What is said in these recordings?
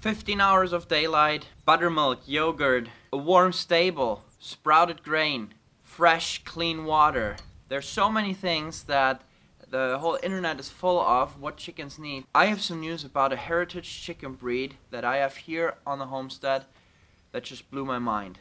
15 hours of daylight, buttermilk, yogurt, a warm stable, sprouted grain, fresh, clean water. There's so many things that the whole internet is full of what chickens need. I have some news about a heritage chicken breed that I have here on the homestead that just blew my mind.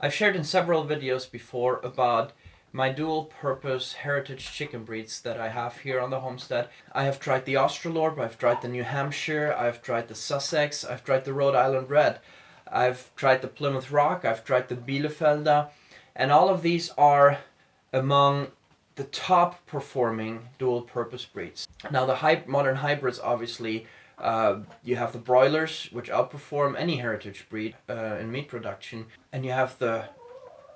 I've shared in several videos before about my dual-purpose heritage chicken breeds that I have here on the homestead. I have tried the Australorp, I've tried the New Hampshire, I've tried the Sussex, I've tried the Rhode Island Red, I've tried the Plymouth Rock, I've tried the Bielefelder, and all of these are among the top performing dual-purpose breeds. Now the modern hybrids, obviously, you have the broilers, which outperform any heritage breed in meat production, and you have the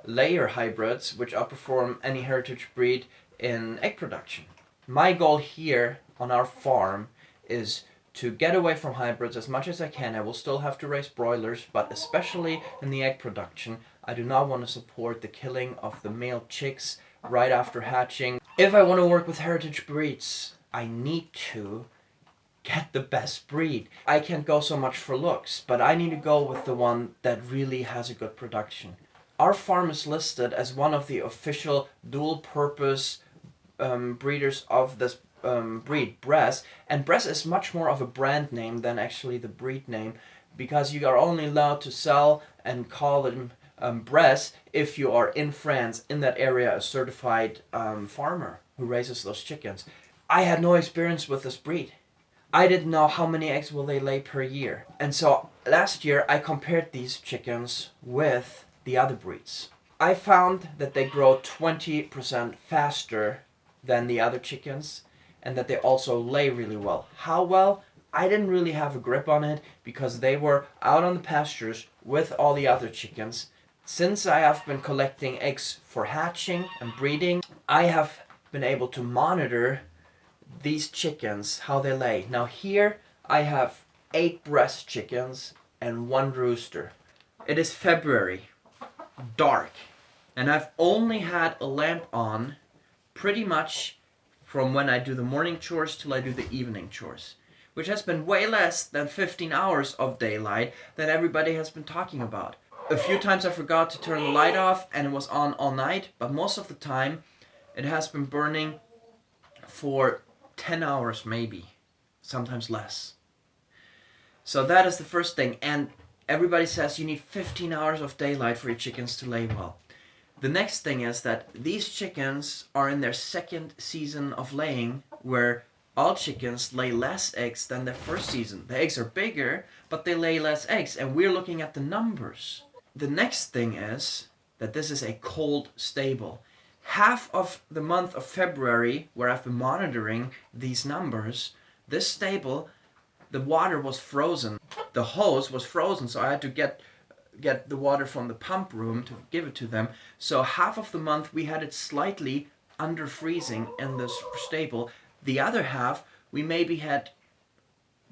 layer hybrids, which outperform any heritage breed in egg production. My goal here on our farm is to get away from hybrids as much as I can. I will still have to raise broilers, but especially in the egg production, I do not want to support the killing of the male chicks right after hatching. If I want to work with heritage breeds, I need to get the best breed. I can't go so much for looks, but I need to go with the one that really has a good production. Our farm is listed as one of the official dual-purpose breeders of this breed, Bresse, and Bresse is much more of a brand name than actually the breed name, because you are only allowed to sell and call them Bresse if you are in France, in that area, a certified farmer who raises those chickens. I had no experience with this breed. I didn't know how many eggs will they lay per year. And so last year I compared these chickens with the other breeds. I found that they grow 20% faster than the other chickens, and that they also lay really well. How well? I didn't really have a grip on it because they were out on the pastures with all the other chickens. Since I have been collecting eggs for hatching and breeding, I have been able to monitor these chickens, how they lay. Now here I have 8 Bresse chickens and 1 rooster. It is February, dark, and I've only had a lamp on pretty much from when I do the morning chores till I do the evening chores, which has been way less than 15 hours of daylight that everybody has been talking about. A few times I forgot to turn the light off and it was on all night, but most of the time it has been burning for 10 hours maybe, sometimes less. So that is the first thing, and everybody says you need 15 hours of daylight for your chickens to lay well. The next thing is that these chickens are in their second season of laying, where all chickens lay less eggs than their first season. The eggs are bigger, but they lay less eggs, and we're looking at the numbers. The next thing is that this is a cold stable. Half of the month of February, where I've been monitoring these numbers, this stable, the water was frozen. The hose was frozen, so I had to get the water from the pump room to give it to them. So half of the month we had it slightly under freezing in this stable. The other half we maybe had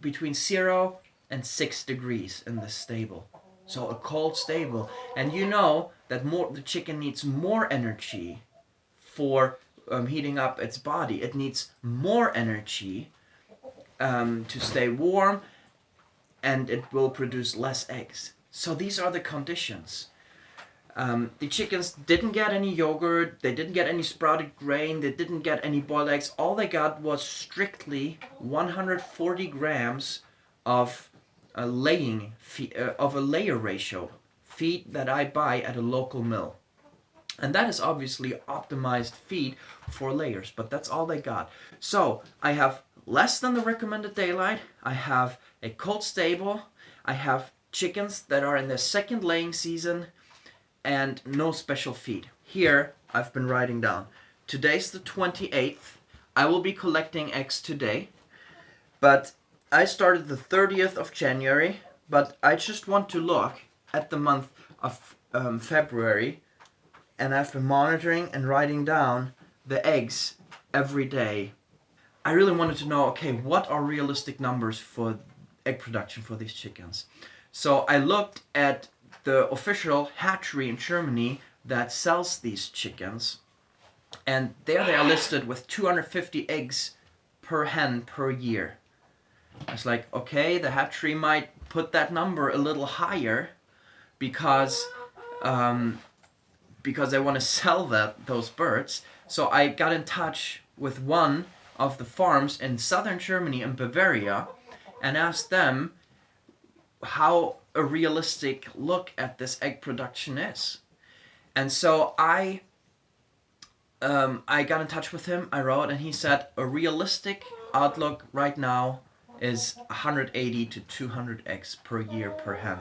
between 0 and 6 degrees in this stable. So a cold stable. And you know that the chicken needs more energy for heating up its body. It needs more energy to stay warm, and it will produce less eggs. So these are the conditions. The chickens didn't get any yogurt, they didn't get any sprouted grain, they didn't get any boiled eggs. All they got was strictly 140 grams of a layer ratio feed that I buy at a local mill. And that is obviously optimized feed for layers, but that's all they got. So I have less than the recommended daylight, I have a cold stable, I have chickens that are in their second laying season, and no special feed. Here I've been writing down. Today's the 28th. I will be collecting eggs today, but I started the 30th of January, but I just want to look at the month of February, and I've been monitoring and writing down the eggs every day. I really wanted to know, okay, what are realistic numbers for egg production for these chickens? So I looked at the official hatchery in Germany, that sells these chickens, and there they are listed with 250 eggs per hen per year. I was like, okay, the hatchery might put that number a little higher because they want to sell those birds. So I got in touch with one of the farms in southern Germany in Bavaria and asked them how a realistic look at this egg production is. And so I got in touch with him, I wrote, and he said a realistic outlook right now is 180 to 200 eggs per year per hen.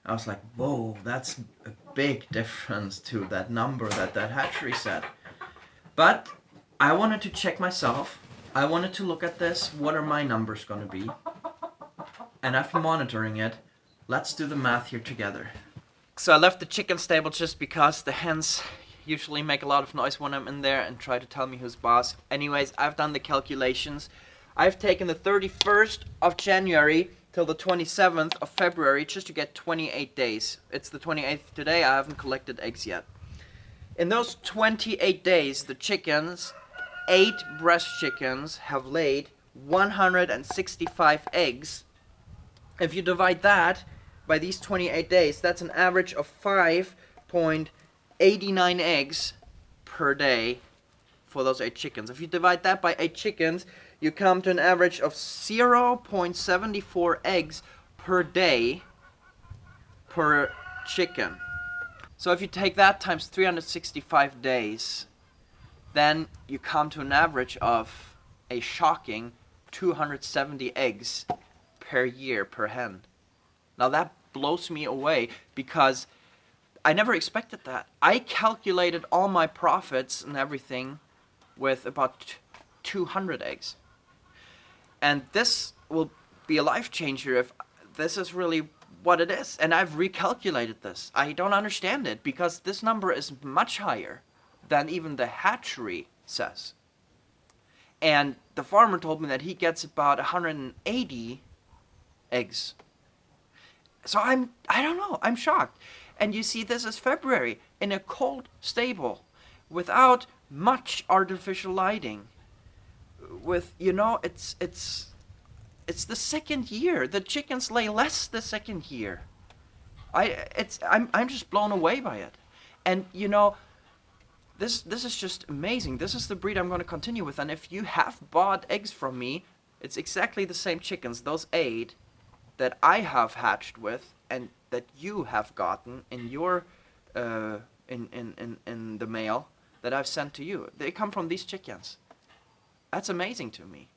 I was like, whoa, that's a big difference to that number that hatchery said. But I wanted to check myself. I wanted to look at this. What are my numbers going to be? And after monitoring it, let's do the math here together. So I left the chicken stable just because the hens usually make a lot of noise when I'm in there and try to tell me who's boss. Anyways, I've done the calculations. I've taken the 31st of January till the 27th of February just to get 28 days. It's the 28th today. I haven't collected eggs yet. In those 28 days, the chickens, 8 breast chickens, have laid 165 eggs. If you divide that by these 28 days, that's an average of 5.89 eggs per day for those 8 chickens. If you divide that by 8 chickens, you come to an average of 0.74 eggs per day per chicken. So if you take that times 365 days, then you come to an average of a shocking 270 eggs per year per hen. Now that blows me away because I never expected that. I calculated all my profits and everything with about 200 eggs. And this will be a life changer if this is really what it is. And I've recalculated this. I don't understand it because this number is much higher than even the hatchery says. And the farmer told me that he gets about 180 eggs. So I don't know, I'm shocked. And you see, this is February in a cold stable without much artificial lighting. With, you know, it's the second year. The chickens lay less the second year. I'm just blown away by it. And you know, this is just amazing. This is the breed I'm going to continue with. And if you have bought eggs from me, it's exactly the same chickens, those 8 that I have hatched with and that you have gotten in your in the mail that I've sent to you. They come from these chickens. That's amazing to me.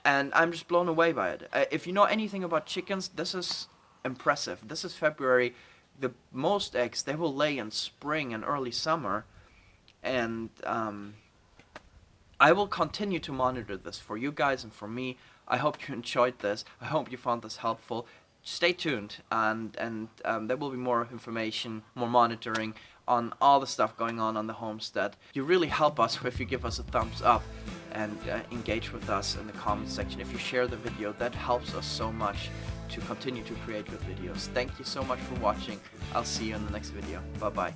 And I'm just blown away by it. If you know anything about chickens, this is impressive. This is February. The most eggs they will lay in spring and early summer. And I will continue to monitor this for you guys and for me. I hope you enjoyed this. I hope you found this helpful. Stay tuned, and there will be more information, more monitoring on all the stuff going on the homestead. You really help us if you give us a thumbs up and engage with us in the comment section. If you share the video, that helps us so much to continue to create good videos. Thank you so much for watching. I'll see you in the next video. Bye bye.